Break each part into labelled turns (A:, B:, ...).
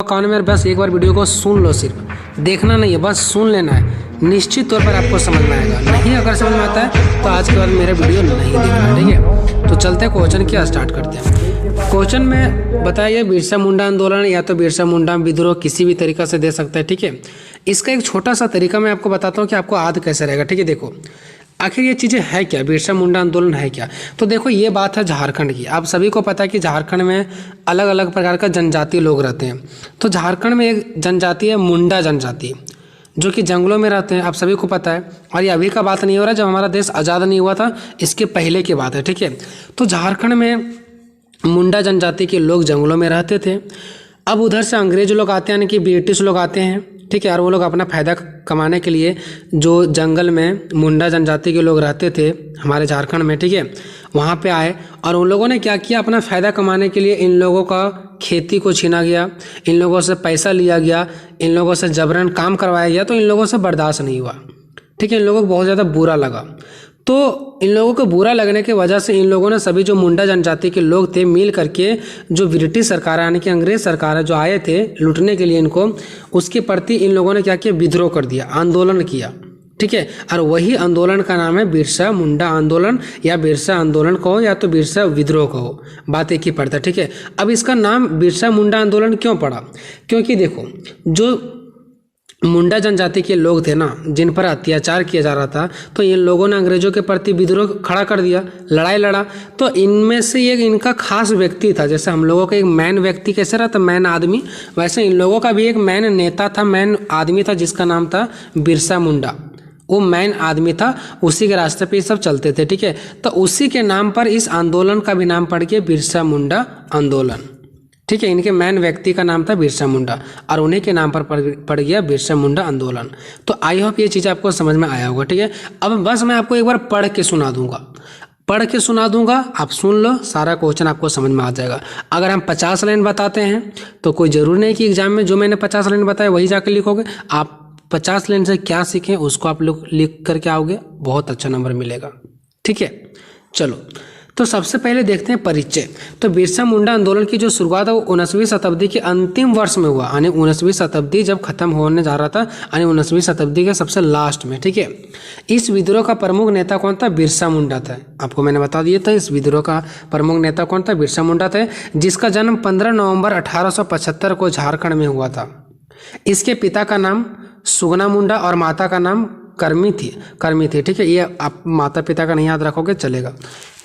A: कान में, बस एक बार वीडियो को सुन लो, सिर्फ देखना नहीं है, बस सुन लेना है, निश्चित तौर पर आपको समझ में आएगा। नहीं अगर समझ में आता है तो आज के बाद मेरा वीडियो नहीं देखना, ठीक है। तो चलते हैं क्वेश्चन क्या स्टार्ट करते हैं। क्वेश्चन में बताइए बिरसा मुंडा आंदोलन या तो बिरसा मुंडा विद्रोह किसी भी तरीका से दे सकता है, ठीक है। इसका एक छोटा सा तरीका मैं आपको बताता हूँ कि आपको याद कैसे रहेगा, ठीक है। देखो आखिर ये चीज़ें है क्या, बिरसा मुंडा आंदोलन है क्या। तो देखो ये बात है झारखंड की। आप सभी को पता है कि झारखंड में अलग अलग प्रकार का जनजातीय लोग रहते हैं। तो झारखंड में एक जनजाति है मुंडा जनजाति, जो कि जंगलों में रहते हैं, आप सभी को पता है। और ये अभी का बात नहीं हो रहा, जब हमारा देश आज़ाद नहीं हुआ था इसके पहले की बात है, ठीक है। तो झारखंड में मुंडा जनजाति के लोग जंगलों में रहते थे। अब उधर से अंग्रेज लोग आते हैं, यानी कि ब्रिटिश लोग आते हैं, ठीक है। और वो लोग अपना फ़ायदा कमाने के लिए जो जंगल में मुंडा जनजाति के लोग रहते थे हमारे झारखंड में, ठीक है, वहाँ पे आए। और उन लोगों ने क्या किया, अपना फ़ायदा कमाने के लिए इन लोगों का खेती को छीना गया, इन लोगों से पैसा लिया गया, इन लोगों से जबरन काम करवाया गया। तो इन लोगों से बर्दाश्त नहीं हुआ, ठीक है। इन लोगों को बहुत ज़्यादा बुरा लगा। तो इन लोगों को बुरा लगने की वजह से इन लोगों ने सभी जो मुंडा जनजाति के लोग थे मिल करके जो ब्रिटिश सरकार यानी कि अंग्रेज सरकार है जो आए थे लूटने के लिए इनको, उसके प्रति इन लोगों ने क्या किया, विद्रोह कर दिया, आंदोलन किया, ठीक है। और वही आंदोलन का नाम है बिरसा मुंडा आंदोलन, या बिरसा आंदोलन कहो या तो बिरसा विद्रोह कहो, बात एक ही पड़ता है, ठीक है। अब इसका नाम बिरसा मुंडा आंदोलन क्यों पड़ा, क्योंकि देखो जो मुंडा जनजाति के लोग थे ना, जिन पर अत्याचार किया जा रहा था, तो इन लोगों ने अंग्रेजों के प्रति विद्रोह खड़ा कर दिया, लड़ाई लड़ा। तो इनमें से एक इनका खास व्यक्ति था, जैसे हम लोगों का एक मैन व्यक्ति कैसे रहा था, मैन आदमी, वैसे इन लोगों का भी एक मैन नेता था, मैन आदमी था, जिसका नाम था बिरसा मुंडा। वो मैन आदमी था, उसी के रास्ते पे ये सब चलते थे, ठीक है। तो उसी के नाम पर इस आंदोलन का भी नाम पड़ गया बिरसा मुंडा आंदोलन, ठीक है। इनके मैन व्यक्ति का नाम था बिरसा मुंडा और उन्हीं के नाम पर पड़ गया बिरसा मुंडा आंदोलन। तो आई होप ये चीज़ आपको समझ में आया होगा, ठीक है। अब बस मैं आपको एक बार पढ़ के सुना दूंगा, आप सुन लो, सारा क्वेश्चन आपको समझ में आ जाएगा। अगर हम 50 लाइन बताते हैं तो कोई ज़रूरी नहीं कि एग्जाम में जो मैंने 50 लाइन बताया वही जाकर लिखोगे। आप 50 लाइन से क्या सीखें उसको आप लोग लिख करके आओगे, बहुत अच्छा नंबर मिलेगा, ठीक है। चलो तो सबसे पहले देखते हैं परिचय। तो बिरसा मुंडा आंदोलन की जो शुरुआत है वो 19वीं शताब्दी के अंतिम वर्ष में हुआ, यानी 19वीं शताब्दी जब खत्म होने जा रहा था, यानी 19वीं शताब्दी के सबसे लास्ट में, ठीक है। इस विद्रोह का प्रमुख नेता कौन था, बिरसा मुंडा था। आपको मैंने बता दिया था इस विद्रोह का प्रमुख नेता कौन था, बिरसा मुंडा था, जिसका जन्म 15 नवंबर 1875 को झारखंड में हुआ था। इसके पिता का नाम सुगना मुंडा और माता का नाम कर्मी थी, ठीक है। ये आप माता पिता का नहीं याद रखोगे चलेगा,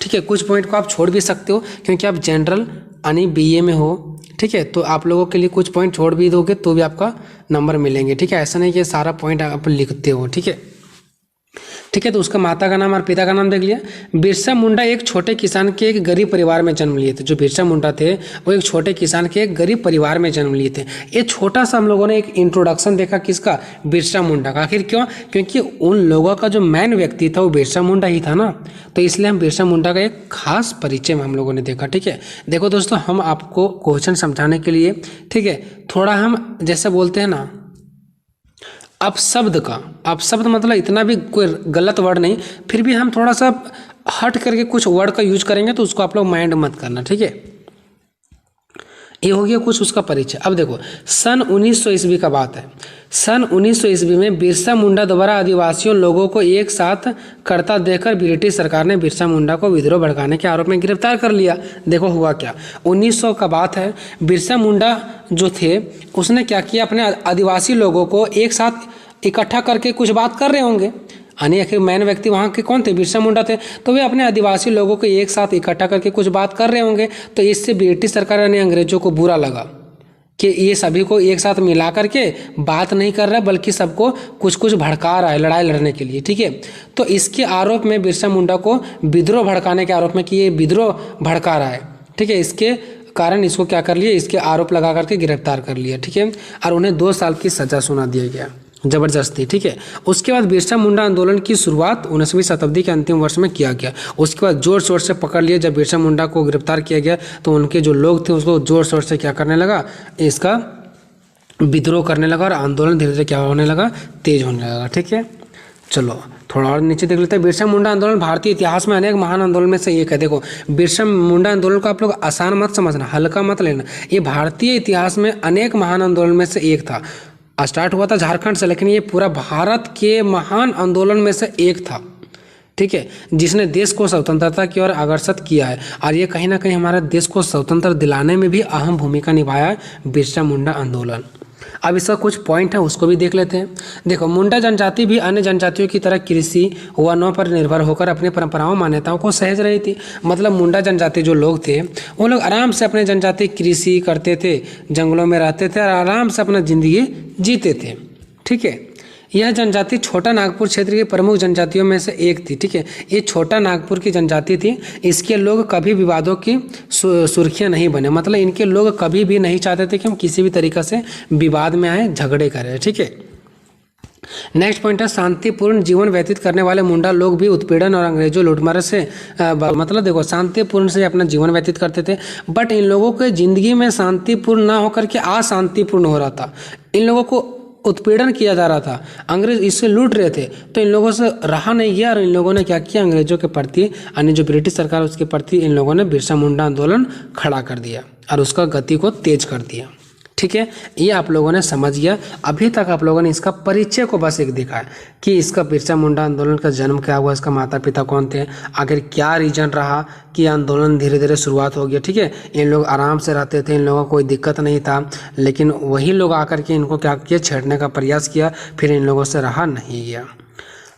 A: ठीक है। कुछ पॉइंट को आप छोड़ भी सकते हो क्योंकि आप जनरल यानी बीए में हो, ठीक है। तो आप लोगों के लिए कुछ पॉइंट छोड़ भी दोगे तो भी आपका नंबर मिलेंगे, ठीक है। ऐसा नहीं कि सारा पॉइंट आप लिखते हो, ठीक है, ठीक है। तो उसका माता का नाम और पिता का नाम देख लिया। बिरसा मुंडा एक छोटे किसान के एक गरीब परिवार में जन्म लिए थे। जो बिरसा मुंडा थे वो एक छोटे किसान के एक गरीब परिवार में जन्म लिए थे। ये छोटा सा हम लोगों ने एक इंट्रोडक्शन देखा किसका, बिरसा मुंडा का। आखिर क्यों, क्योंकि उन लोगों का जो मैन व्यक्ति था वो बिरसा मुंडा ही था ना, तो इसलिए हम बिरसा मुंडा का एक खास परिचय में हम लोगों ने देखा, ठीक है। देखो दोस्तों, हम आपको क्वेश्चन समझाने के लिए, ठीक है, थोड़ा हम जैसे बोलते हैं ना अपशब्द मतलब इतना भी कोई गलत वर्ड नहीं, फिर भी हम थोड़ा सा हट करके कुछ वर्ड का यूज करेंगे तो उसको आप लोग माइंड मत करना, ठीक है। ये हो गया कुछ उसका परिचय। अब देखो सन 1900 ईस्वी का बात है। सन 1900 ईस्वी में बिरसा मुंडा द्वारा आदिवासियों लोगों को एक साथ करता देखकर ब्रिटिश सरकार ने बिरसा मुंडा को विद्रोह भड़काने के आरोप में गिरफ्तार कर लिया। देखो हुआ क्या, 1900 का बात है। बिरसा मुंडा जो थे उसने क्या किया, अपने आदिवासी लोगों को एक साथ इकट्ठा करके कुछ बात कर रहे होंगे, यानी आखिर मैन व्यक्ति वहाँ के कौन थे, बिरसा मुंडा थे। तो वे अपने आदिवासी लोगों को एक साथ इकट्ठा करके कुछ बात कर रहे होंगे। तो इससे ब्रिटिश सरकार यानी अंग्रेजों को बुरा लगा कि ये सभी को एक साथ मिला करके बात नहीं कर रहा है, बल्कि सबको कुछ कुछ भड़का रहा है लड़ाई लड़ने के लिए, ठीक है। तो इसके आरोप में बिरसा मुंडा को विद्रोह भड़काने के आरोप में कि ये विद्रोह भड़का रहा है, ठीक है, इसके कारण इसको क्या कर लिया, इसके आरोप लगा करके गिरफ्तार कर लिया, ठीक है। और उन्हें 2 साल की सजा सुना दिया गया जबरदस्ती, ठीक है। उसके बाद बिरसा मुंडा आंदोलन की शुरुआत 19वीं शताब्दी के अंतिम वर्ष में किया गया। उसके बाद जोर शोर से पकड़ लिया। जब बिरसा मुंडा को गिरफ्तार किया गया तो उनके जो लोग थे उसको जोर शोर से क्या करने लगा, इसका विद्रोह करने लगा और आंदोलन धीरे धीरे क्या होने लगा, तेज होने लगा, ठीक है। चलो थोड़ा और नीचे देख लेते हैं। बिरसा मुंडा आंदोलन भारतीय इतिहास में अनेक महान आंदोलन में से एक है। देखो बिरसा मुंडा आंदोलन को आप लोग आसान मत समझना, हल्का मत लेना। ये भारतीय इतिहास में अनेक महान आंदोलन में से एक था। स्टार्ट हुआ था झारखंड से, लेकिन ये पूरा भारत के महान आंदोलन में से एक था, ठीक है, जिसने देश को स्वतंत्रता की ओर अग्रसर किया है। और ये कहीं ना कहीं हमारे देश को स्वतंत्र दिलाने में भी अहम भूमिका निभाया है बिरसा मुंडा आंदोलन। अब इसका कुछ पॉइंट है, उसको भी देख लेते हैं। देखो मुंडा जनजाति भी अन्य जनजातियों की तरह कृषि वनों पर निर्भर होकर अपनी परंपराओं मान्यताओं को सहेज रही थी। मतलब मुंडा जनजाति जो लोग थे वो लोग आराम से अपने जनजाति कृषि करते थे, जंगलों में रहते थे और आराम से अपना जिंदगी जीते थे, ठीक है। यह जनजाति छोटा नागपुर क्षेत्र की प्रमुख जनजातियों में से एक थी, ठीक है। ये छोटा नागपुर की जनजाति थी। इसके लोग कभी विवादों की सुर्खियां नहीं बने। मतलब इनके लोग कभी भी नहीं चाहते थे कि हम किसी भी तरीके से विवाद में आए, झगड़े करें, ठीक है। नेक्स्ट पॉइंट है शांतिपूर्ण जीवन व्यतीत करने वाले मुंडा लोग भी उत्पीड़न और अंग्रेजों लूटमारे से मतलब देखो शांतिपूर्ण से अपना जीवन व्यतीत करते थे, बट इन लोगों के जिंदगी में शांतिपूर्ण ना होकर के अशांतिपूर्ण हो रहा था। इन लोगों को उत्पीड़न किया जा रहा था, अंग्रेज इससे लूट रहे थे, तो इन लोगों से रहा नहीं गया और इन लोगों ने क्या किया, अंग्रेजों के प्रति यानी जो ब्रिटिश सरकार उसके प्रति इन लोगों ने बिरसा मुंडा आंदोलन खड़ा कर दिया और उसका गति को तेज कर दिया, ठीक है। ये आप लोगों ने समझ गया। अभी तक आप लोगों ने इसका परिचय को बस एक देखा है कि इसका बिरसा मुंडा आंदोलन का जन्म क्या हुआ, इसका माता पिता कौन थे, आखिर क्या रीजन रहा कि आंदोलन धीरे धीरे शुरुआत हो गया, ठीक है। इन लोग आराम से रहते थे, इन लोगों को कोई दिक्कत नहीं था, लेकिन वही लोग आकर के इनको क्या किया, छेड़ने का प्रयास किया, फिर इन लोगों से रहा नहीं गया।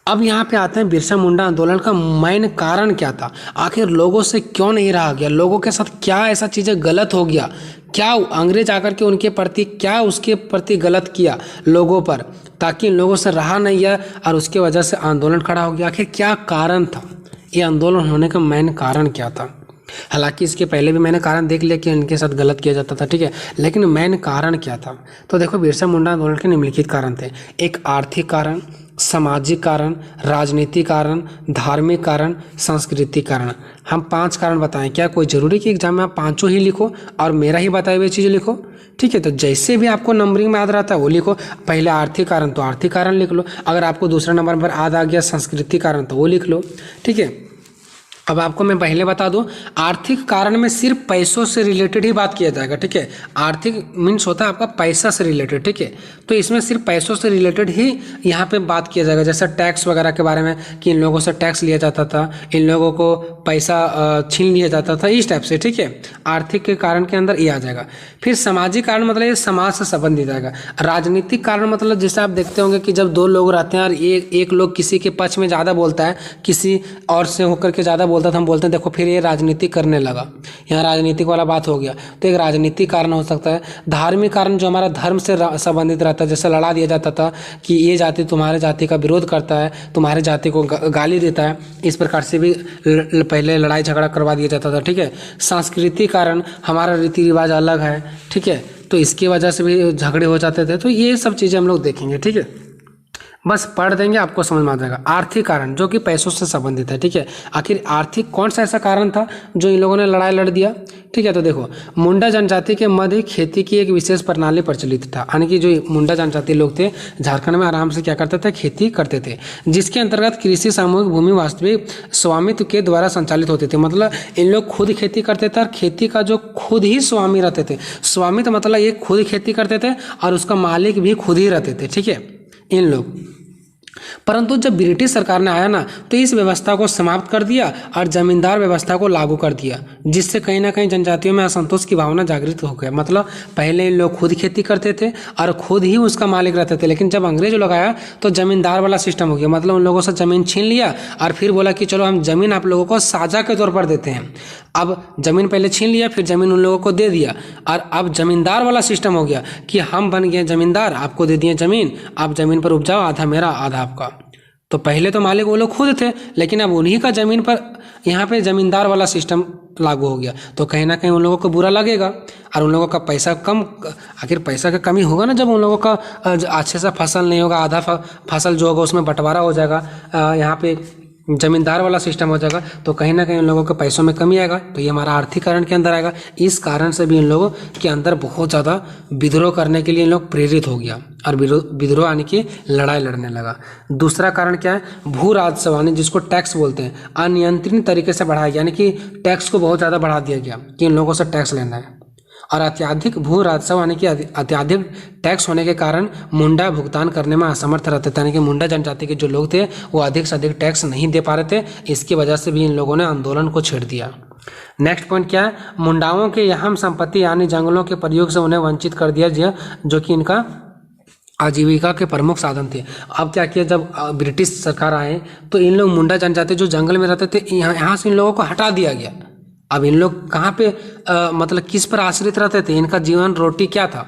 A: अब यहाँ पे आते हैं बिरसा मुंडा आंदोलन का मेन कारण क्या था, आखिर लोगों से क्यों नहीं रहा गया, लोगों के साथ क्या ऐसा चीज़ें गलत हो गया, क्या अंग्रेज आकर के उनके प्रति क्या उसके प्रति गलत किया लोगों पर, ताकि इन लोगों से रहा नहीं गया और उसके वजह से आंदोलन खड़ा हो गया। आखिर क्या कारण था, ये आंदोलन होने का मेन कारण क्या था। हालांकि इसके पहले भी मैंने कारण देख लिया कि इनके साथ गलत किया जाता था, ठीक है, लेकिन मेन कारण क्या था। तो देखो बिरसा मुंडा आंदोलन के निम्नलिखित कारण थे। एक आर्थिक कारण, सामाजिक कारण, राजनीतिक कारण, धार्मिक कारण, सांस्कृतिक कारण। हम 5 कारण बताएं। क्या कोई जरूरी कि एग्जाम में आप 5 ही लिखो और मेरा ही बताए हुए चीज़ लिखो, ठीक है। तो जैसे भी आपको नंबरिंग में याद रहता है वो लिखो। पहले आर्थिक कारण तो आर्थिक कारण लिख लो, अगर आपको दूसरा नंबर पर याद आ गया सांस्कृतिक कारण तो वो लिख लो, ठीक है। अब आपको मैं पहले बता दूं, आर्थिक कारण में सिर्फ पैसों से रिलेटेड ही बात किया जाएगा, ठीक है। आर्थिक मीन्स होता है आपका पैसा से रिलेटेड, ठीक है। तो इसमें सिर्फ पैसों से रिलेटेड ही यहाँ पे बात किया जाएगा, जैसे टैक्स वगैरह के बारे में कि इन लोगों से टैक्स लिया जाता था, इन लोगों को पैसा छीन लिया जाता था, इस टाइप से, ठीक है। आर्थिक के कारण के अंदर ये आ जाएगा। फिर सामाजिक कारण मतलब ये समाज से संबंधित आएगा। राजनीतिक कारण मतलब जैसे आप देखते होंगे कि जब 2 लोग रहते हैं और एक लोग किसी के पक्ष में ज़्यादा बोलता है, किसी और से होकर के ज़्यादा बोलता था, हम बोलते हैं देखो फिर ये राजनीति करने लगा, यहाँ राजनीतिक वाला बात हो गया, तो एक राजनीतिक कारण हो सकता है। धार्मिक कारण जो हमारा धर्म से संबंधित रहता है, जैसे लड़ा दिया जाता था कि ये जाति तुम्हारे जाति का विरोध करता है, तुम्हारे जाति को गाली देता है, इस प्रकार से भी पहले लड़ाई झगड़ा करवा दिया जाता था, ठीक है। सांस्कृतिक कारण, हमारा रीति रिवाज अलग है, ठीक है, तो इसकी वजह से भी झगड़े हो जाते थे। तो ये सब चीज़ें हम लोग देखेंगे, ठीक है। बस पढ़ देंगे आपको समझ में आ जाएगा। आर्थिक कारण जो कि पैसों से संबंधित है, ठीक है। आखिर आर्थिक कौन सा ऐसा कारण था जो इन लोगों ने लड़ाई लड़ दिया, ठीक है। तो देखो मुंडा जनजाति के मध्य खेती की एक विशेष प्रणाली प्रचलित था, यानी कि जो मुंडा जनजाति लोग थे झारखंड में आराम से क्या करते थे, खेती करते थे, जिसके अंतर्गत कृषि सामूहिक भूमि वास्तविक स्वामित्व के द्वारा संचालित होते थे। मतलब इन लोग खुद खेती करते थे और खेती का जो खुद ही स्वामी रहते थे। स्वामित्व मतलब ये खुद खेती करते थे और उसका मालिक भी खुद ही रहते थे, ठीक है, इन लोग। परंतु जब ब्रिटिश सरकार ने आया ना तो इस व्यवस्था को समाप्त कर दिया और जमींदार व्यवस्था को लागू कर दिया, जिससे कहीं ना कहीं जनजातियों में असंतोष की भावना जागृत हो गया। मतलब पहले इन लोग खुद खेती करते थे और खुद ही उसका मालिक रहते थे, लेकिन जब अंग्रेज लोग आया तो जमींदार वाला सिस्टम हो गया। मतलब उन लोगों से जमीन छीन लिया और फिर बोला कि चलो हम जमीन आप लोगों को साझा के तौर पर देते हैं। अब जमीन पहले छीन लिया, फिर जमीन उन लोगों को दे दिया और अब जमींदार वाला सिस्टम हो गया कि हम बन गए जमींदार, आपको दे दिए जमीन, आप जमीन पर उपजाओ, आधा मेरा आधा आपका। तो पहले तो मालिक वो लोग खुद थे, लेकिन अब उन्हीं का जमीन पर यहाँ पे जमींदार वाला सिस्टम लागू हो गया। तो कहीं ना कहीं उन लोगों को बुरा लगेगा और उन लोगों का पैसा कम, आखिर पैसा का कमी होगा ना जब उन लोगों का अच्छे से फसल नहीं होगा, आधा फसल जो होगा उसमें बंटवारा हो जाएगा। यहाँ पे जमींदार वाला सिस्टम हो जाएगा तो कहीं ना कहीं उन लोगों के पैसों में कमी आएगा, तो ये हमारा आर्थिक कारण के अंदर आएगा। इस कारण से भी इन लोगों के अंदर बहुत ज़्यादा विद्रोह करने के लिए इन लोग प्रेरित हो गया और विद्रोह यानी कि लड़ाई लड़ने लगा। दूसरा कारण क्या है, भू राजस्व यानी जिसको टैक्स बोलते हैं, अनियंत्रित तरीके से बढ़ाया गया, यानी कि टैक्स को बहुत ज़्यादा बढ़ा दिया गया कि इन लोगों से टैक्स लेना है। और अत्याधिक भू राजस्व यानी कि अत्याधिक टैक्स होने के कारण मुंडा भुगतान करने में असमर्थ रहते थे, यानी कि मुंडा जनजाति के जो लोग थे वो अधिक से अधिक टैक्स नहीं दे पा रहे थे। इसकी वजह से भी इन लोगों ने आंदोलन को छेड़ दिया। नेक्स्ट पॉइंट क्या है, मुंडाओं के अहम संपत्ति यानी जंगलों के प्रयोग से उन्हें वंचित कर दिया गया, जो कि इनका आजीविका के प्रमुख साधन थे। अब क्या किया, जब ब्रिटिश सरकार आए तो इन लोग मुंडा जनजाति जो जंगल में रहते थे यहाँ से इन लोगों को हटा दिया गया। अब इन लोग कहाँ पे मतलब किस पर आश्रित रहते थे, इनका जीवन रोटी क्या था,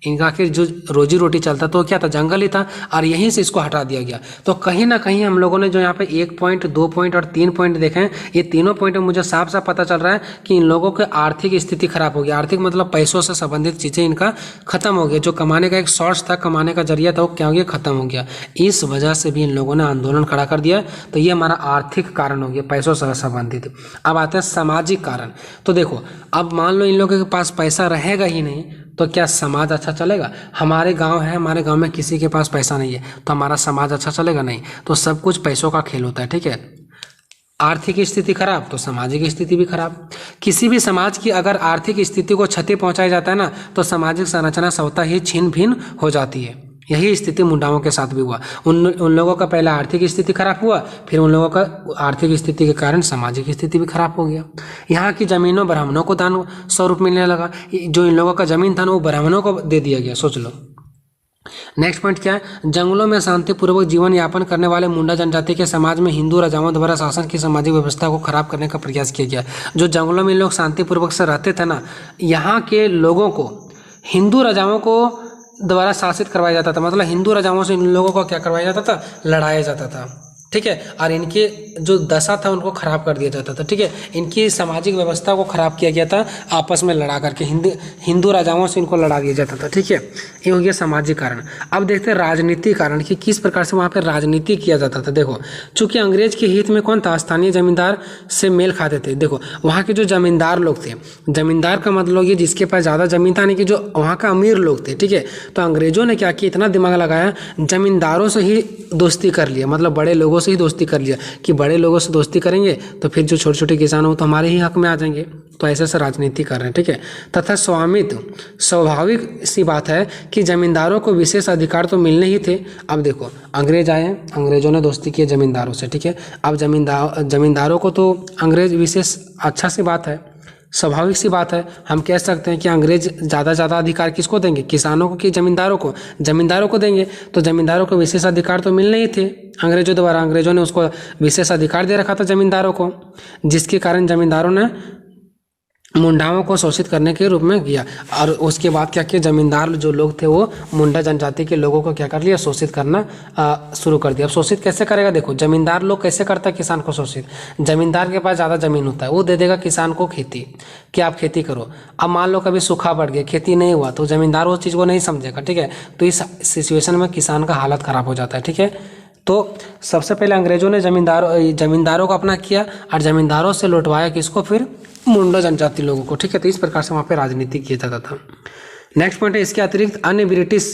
A: इनका आखिर जो रोजी रोटी चलता तो क्या था, जंगल ही था, और यहीं से इसको हटा दिया गया। तो कहीं ना कहीं हम लोगों ने जो यहाँ पे 1 पॉइंट, 2 पॉइंट और 3 पॉइंट देखे हैं, ये तीनों पॉइंट में मुझे साफ साफ पता चल रहा है कि इन लोगों की आर्थिक स्थिति खराब हो गई। आर्थिक मतलब पैसों से संबंधित चीज़ें इनका खत्म हो गया, जो कमाने का एक सोर्स था, कमाने का जरिया था, वो क्या हो गया, खत्म हो गया। इस वजह से भी इन लोगों ने आंदोलन खड़ा कर दिया। तो ये हमारा आर्थिक कारण हो गया, पैसों से संबंधित। अब आते हैं सामाजिक कारण। तो देखो, अब मान लो इन लोगों के पास पैसा रहेगा ही नहीं तो क्या समाज अच्छा चलेगा। हमारे गांव है, हमारे गांव में किसी के पास पैसा नहीं है तो हमारा समाज अच्छा चलेगा नहीं। तो सब कुछ पैसों का खेल होता है, ठीक है। आर्थिक स्थिति खराब तो सामाजिक स्थिति भी खराब। किसी भी समाज की अगर आर्थिक स्थिति को क्षति पहुंचाया जाता है ना तो सामाजिक संरचना स्वतः ही छिन्न भिन्न हो जाती है। यही स्थिति मुंडाओं के साथ भी हुआ। उन लोगों का पहले आर्थिक स्थिति खराब हुआ, फिर उन लोगों का आर्थिक स्थिति के कारण सामाजिक स्थिति भी खराब हो गया। यहाँ की जमीनों ब्राह्मणों को दान स्वरूप मिलने लगा। जो इन लोगों का जमीन था ना वो ब्राह्मणों को दे दिया गया, सोच लो। नेक्स्ट पॉइंट क्या है, जंगलों में शांतिपूर्वक जीवन यापन करने वाले मुंडा जनजाति के समाज में हिंदू राजाओं द्वारा शासन की सामाजिक व्यवस्था को खराब करने का प्रयास किया गया। जो जंगलों में लोग शांतिपूर्वक से रहते थे ना, यहाँ के लोगों को हिंदू राजाओं को द्वारा शासित करवाया जाता था। मतलब हिंदू राजाओं से इन लोगों को क्या करवाया जाता था, लड़ाया जाता था, ठीक है। और इनके जो दशा था उनको खराब कर दिया जाता था, ठीक है। इनकी सामाजिक व्यवस्था को खराब किया गया था, आपस में लड़ा करके हिंदू राजाओं से इनको लड़ा दिया जाता था, ठीक है। ये हो गया सामाजिक कारण। अब देखते हैं राजनीतिक कारण कि किस प्रकार से वहाँ पर राजनीति किया जाता था। देखो, चूंकि अंग्रेज के हित में कौन था, स्थानीय जमींदार से मेल खाते थे। देखो, वहाँ के जो जमींदार लोग थे, जमींदार का मतलब ये जिसके पास ज़्यादा जमीन था, यानी कि जो वहाँ का अमीर लोग थे, ठीक है। तो अंग्रेजों ने क्या किया, इतना दिमाग लगाया, जमींदारों से ही दोस्ती कर लिया, मतलब बड़े लोगों से ही दोस्ती कर लिया कि बड़े लोगों से दोस्ती करेंगे तो फिर जो छोटे छोटे किसान हो तो हमारे ही हक में आ जाएंगे। तो ऐसे से राजनीति कर रहे हैं, ठीक है। तथा स्वामित्व, स्वाभाविक सी बात है कि जमींदारों को विशेष अधिकार तो मिलने ही थे। अब देखो, अंग्रेज आए, अंग्रेजों ने दोस्ती की जमींदारों से, ठीक है। अब जमींदारों को तो अंग्रेज विशेष अच्छा सी बात है, स्वाभाविक सी बात है। हम कह सकते हैं कि अंग्रेज ज़्यादा अधिकार किसको देंगे, किसानों को कि जमींदारों को, जमींदारों को देंगे। तो जमींदारों को विशेष अधिकार तो मिलने ही थे अंग्रेजों द्वारा। अंग्रेजों ने उसको विशेष अधिकार दे रखा था जमींदारों को, जिसके कारण जमींदारों ने मुंडाओं को शोषित करने के रूप में किया। और उसके बाद क्या किया, जमींदार जो लोग थे वो मुंडा जनजाति के लोगों को क्या कर लिया, शोषित करना शुरू कर दिया। अब शोषित कैसे करेगा, देखो, जमींदार लोग कैसे करता है किसान को शोषित। जमींदार के पास ज़्यादा जमीन होता है, वो दे देगा किसान को खेती कि आप खेती करो। अब मान लो कभी सूखा पड़ गया, खेती नहीं हुआ, तो जमींदार उस चीज़ को नहीं समझेगा, ठीक है। तो इस सिचुएशन में किसान का हालत ख़राब हो जाता है, ठीक है। तो सबसे पहले अंग्रेजों ने जमींदारों को अपना किया और जमींदारों से लौटवाया किसको, फिर मुंडा जनजाति लोगों को, ठीक है। तो इस प्रकार से वहाँ पे राजनीति किया जाता था। नेक्स्ट पॉइंट है, इसके अतिरिक्त अन्य ब्रिटिश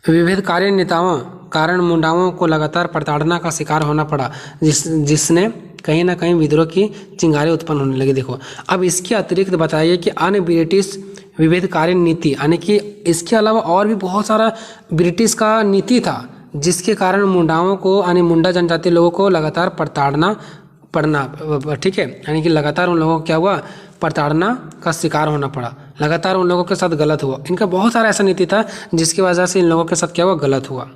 A: विभेदकारी नेताओं कारण मुंडाओं को लगातार प्रताड़ना का शिकार होना पड़ा, जिसने कहीं ना कहीं विद्रोह की चिंगारी उत्पन्न होने लगी। देखो, अब इसके अतिरिक्त बताइए कि अन्य ब्रिटिश विभेदकारी नीति, यानी कि इसके अलावा और भी बहुत सारा ब्रिटिश का नीति था जिसके कारण मुंडाओं को, यानी मुंडा जनजाति लोगों को लगातार प्रताड़ना पड़ना, ठीक है। यानी कि लगातार उन लोगों को क्या हुआ, प्रताड़ना का शिकार होना पड़ा, लगातार उन लोगों के साथ गलत हुआ। इनका बहुत सारा ऐसा नीति था जिसकी वजह से इन लोगों के साथ क्या हुआ, गलत हुआ,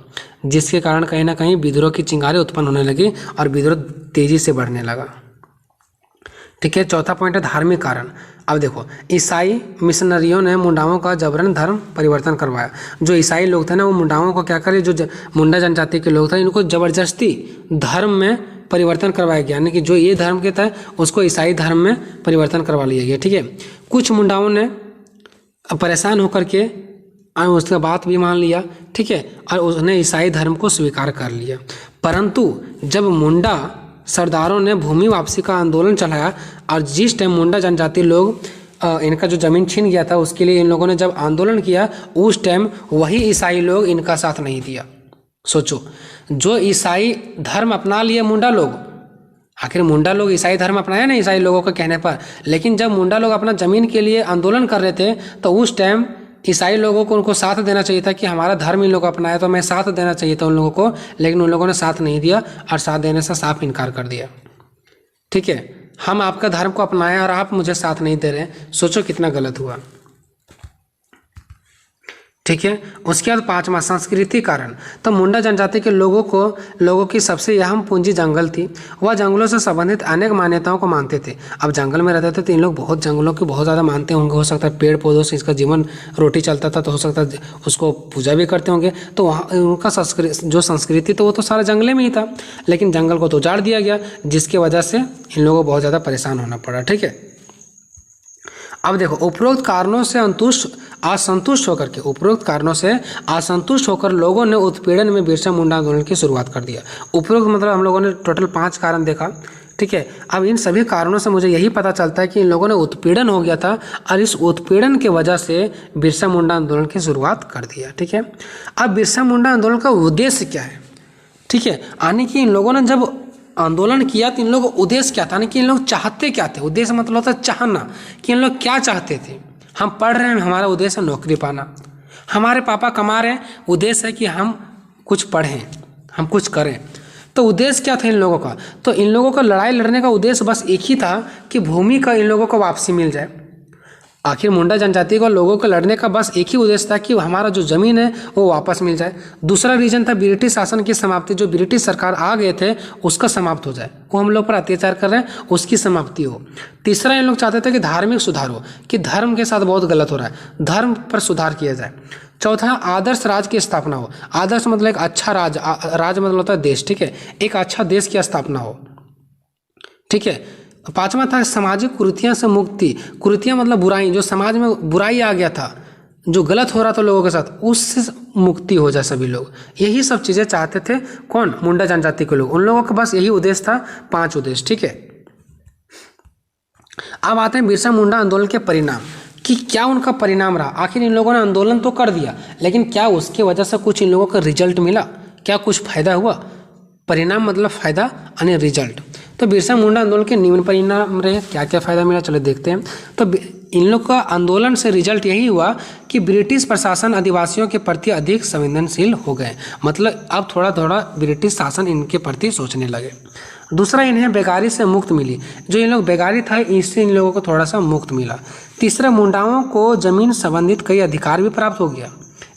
A: जिसके कारण कहीं ना कहीं विद्रोह की चिंगारी उत्पन्न होने लगी और विद्रोह तेजी से बढ़ने लगा, ठीक है। चौथा पॉइंट है धार्मिक कारण। अब देखो, ईसाई मिशनरियों ने मुंडाओं का जबरन धर्म परिवर्तन करवाया। जो ईसाई लोग थे ना, वो मुंडाओं को क्या करे, जो मुंडा जनजाति के लोग थे, इनको जबरदस्ती धर्म में परिवर्तन करवाया गया, यानी कि जो ये धर्म के था उसको ईसाई धर्म में परिवर्तन करवा लिया गया, ठीक है। कुछ मुंडाओं ने परेशान होकर के और उसका बात भी मान लिया, ठीक है, और उसने ईसाई धर्म को स्वीकार कर लिया। परंतु जब मुंडा सरदारों ने भूमि वापसी का आंदोलन चलाया और जिस टाइम मुंडा जनजाति लोग इनका जो ज़मीन छीन गया था उसके लिए इन लोगों ने जब आंदोलन किया, उस टाइम वही ईसाई लोग इनका साथ नहीं दिया। सोचो, जो ईसाई धर्म अपना लिए मुंडा लोग, आखिर मुंडा लोग ईसाई धर्म अपनाया ना ईसाई लोगों के कहने पर, लेकिन जब मुंडा लोग अपना ज़मीन के लिए आंदोलन कर रहे थे तो उस टाइम ईसाई लोगों को उनको साथ देना चाहिए था कि हमारा धर्म इन लोग अपनाया, तो मैं साथ देना चाहिए था उन लोगों को, लेकिन उन लोगों ने साथ नहीं दिया और साथ देने से साफ इनकार कर दिया। ठीक है, हम आपका धर्म को अपनाया और आप मुझे साथ नहीं दे रहे, सोचो कितना गलत हुआ। ठीक है, उसके बाद 5वां संस्कृति कारण। तो मुंडा जनजाति के लोगों की सबसे अहम पूंजी जंगल थी। वह जंगलों से संबंधित अनेक मान्यताओं को मानते थे। अब जंगल में रहते थे तो इन लोग बहुत जंगलों की बहुत ज़्यादा मानते होंगे, हो सकता है पेड़ पौधों से इसका जीवन रोटी चलता था, तो हो सकता है उसको पूजा भी करते होंगे। तो वहाँ उनका संस्कृति तो वो तो सारा जंगले में ही था, लेकिन जंगल को तो उजाड़ दिया गया, जिसकी वजह से इन लोगों को बहुत ज़्यादा परेशान होना पड़ा। ठीक है, अब देखो, उपरोक्त कारणों से असंतुष्ट होकर लोगों ने उत्पीड़न में बिरसा मुंडा आंदोलन की शुरुआत कर दिया। उपरोक्त मतलब हम लोगों ने टोटल 5 कारण देखा। ठीक है, अब इन सभी कारणों से मुझे यही पता चलता है कि इन लोगों ने उत्पीड़न हो गया था और इस उत्पीड़न की वजह से बिरसा मुंडा आंदोलन की शुरुआत कर दिया। ठीक है, अब बिरसा मुंडा आंदोलन का उद्देश्य क्या है? ठीक है, यानी कि इन लोगों ने जब आंदोलन किया तो इन लोगों का उद्देश्य क्या था, यानी कि इन लोग चाहते क्या थे। उद्देश्य मतलब होता है चाहना, कि इन लोग क्या चाहते थे। हम पढ़ रहे हैं, हमारा उद्देश्य है नौकरी पाना, हमारे पापा कमा रहे हैं, उद्देश्य है कि हम कुछ पढ़ें, हम कुछ करें। तो उद्देश्य क्या था इन लोगों का? तो इन लोगों का लड़ाई लड़ने का उद्देश्य बस एक ही था कि भूमि का इन लोगों को वापसी मिल जाए। आखिर मुंडा जनजाति को लोगों को लड़ने का बस एक ही उद्देश्य था कि हमारा जो ज़मीन है वो वापस मिल जाए। दूसरा रीजन था ब्रिटिश शासन की समाप्ति, जो ब्रिटिश सरकार आ गए थे उसका समाप्त हो जाए, वो हम लोग पर अत्याचार कर रहे हैं उसकी समाप्ति हो। तीसरा इन लोग चाहते थे कि धार्मिक सुधार हो, कि धर्म के साथ बहुत गलत हो रहा है, धर्म पर सुधार किया जाए। चौथा, आदर्श राज की स्थापना हो। आदर्श मतलब एक अच्छा राज मतलब होता है देश। ठीक है, एक अच्छा देश की स्थापना हो। ठीक है, 5वां था सामाजिक कुरीतियों से मुक्ति। कुरीतियाँ मतलब बुराई, जो समाज में बुराई आ गया था, जो गलत हो रहा था लोगों के साथ, उससे मुक्ति हो जाए सभी लोग। यही सब चीज़ें चाहते थे कौन? मुंडा जनजाति के लोग। उन लोगों का बस यही उद्देश्य था, 5 उद्देश्य। ठीक है, अब आते हैं बिरसा मुंडा आंदोलन के परिणाम, कि क्या उनका परिणाम रहा। आखिर इन लोगों ने आंदोलन तो कर दिया, लेकिन क्या उसके वजह से कुछ इन लोगों का रिजल्ट मिला? क्या कुछ फायदा हुआ? परिणाम मतलब फायदा यानी रिजल्ट। तो बिरसा मुंडा आंदोलन के निम्न परिणाम रहे। क्या क्या फायदा मिला, चलो देखते हैं। तो इन लोग का आंदोलन से रिजल्ट यही हुआ कि ब्रिटिश प्रशासन आदिवासियों के प्रति अधिक संवेदनशील हो गए। मतलब अब थोड़ा थोड़ा ब्रिटिश शासन इनके प्रति सोचने लगे। दूसरा, इन्हें बेगारी से मुक्त मिली। जो इन लोग बेगारी था, इससे इन लोगों को थोड़ा सा मुक्त मिला। तीसरा, मुंडाओं को जमीन संबंधित कई अधिकार भी प्राप्त हो गया।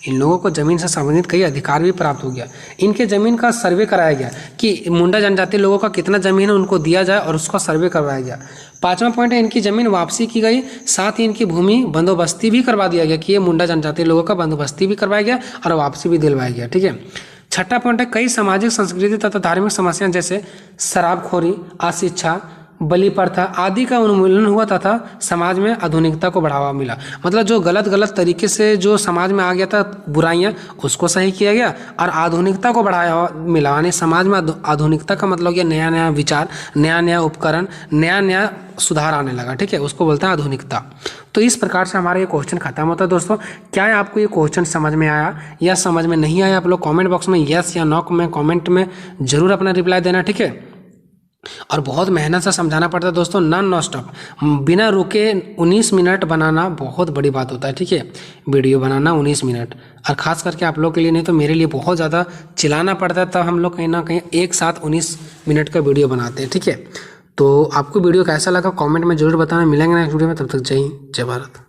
A: इन लोगों को जमीन से संबंधित कई अधिकार भी प्राप्त हो गया। इनके ज़मीन का सर्वे कराया गया कि मुंडा जनजाति लोगों का कितना ज़मीन है उनको दिया जाए, और उसका सर्वे करवाया गया। 5वां पॉइंट है, इनकी ज़मीन वापसी की गई, साथ ही इनकी भूमि बंदोबस्ती भी करवा दिया गया, कि ये मुंडा जनजाति लोगों का बंदोबस्ती भी करवाया गया और वापसी भी दिलवाया गया। ठीक है, 6वां पॉइंट है, कई सामाजिक, संस्कृति तथा धार्मिक समस्याएं जैसे शराबखोरी, अशिक्षा, बलि प्रथा आदि का उन्मूलन हुआ तथा समाज में आधुनिकता को बढ़ावा मिला। मतलब जो गलत तरीके से जो समाज में आ गया था बुराइयां, उसको सही किया गया और आधुनिकता को बढ़ावा मिला। यानी समाज में आधुनिकता का मतलब क्या? नया नया विचार, नया नया उपकरण, नया नया सुधार आने लगा। ठीक है, उसको बोलते हैं आधुनिकता। तो इस प्रकार से हमारा ये क्वेश्चन खत्म होता है। दोस्तों, क्या आपको ये क्वेश्चन समझ में आया या समझ में नहीं आया? आप लोग कमेंट बॉक्स में यस या नो में कमेंट में जरूर अपना रिप्लाई देना। ठीक है, और बहुत मेहनत से समझाना पड़ता है दोस्तों, नॉन स्टॉप, बिना रुके 19 मिनट बनाना बहुत बड़ी बात होता है। ठीक है, वीडियो बनाना 19 मिनट, और ख़ास करके आप लोग के लिए नहीं तो मेरे लिए बहुत ज़्यादा चिल्लाना पड़ता है, तब हम लोग कहीं ना कहीं एक साथ 19 मिनट का वीडियो बनाते हैं। ठीक है, तो आपको वीडियो कैसा लगा कमेंट में जरूर बताना। मिलेंगे नेक्स्ट वीडियो में, तब तक जय हिंद, जय भारत।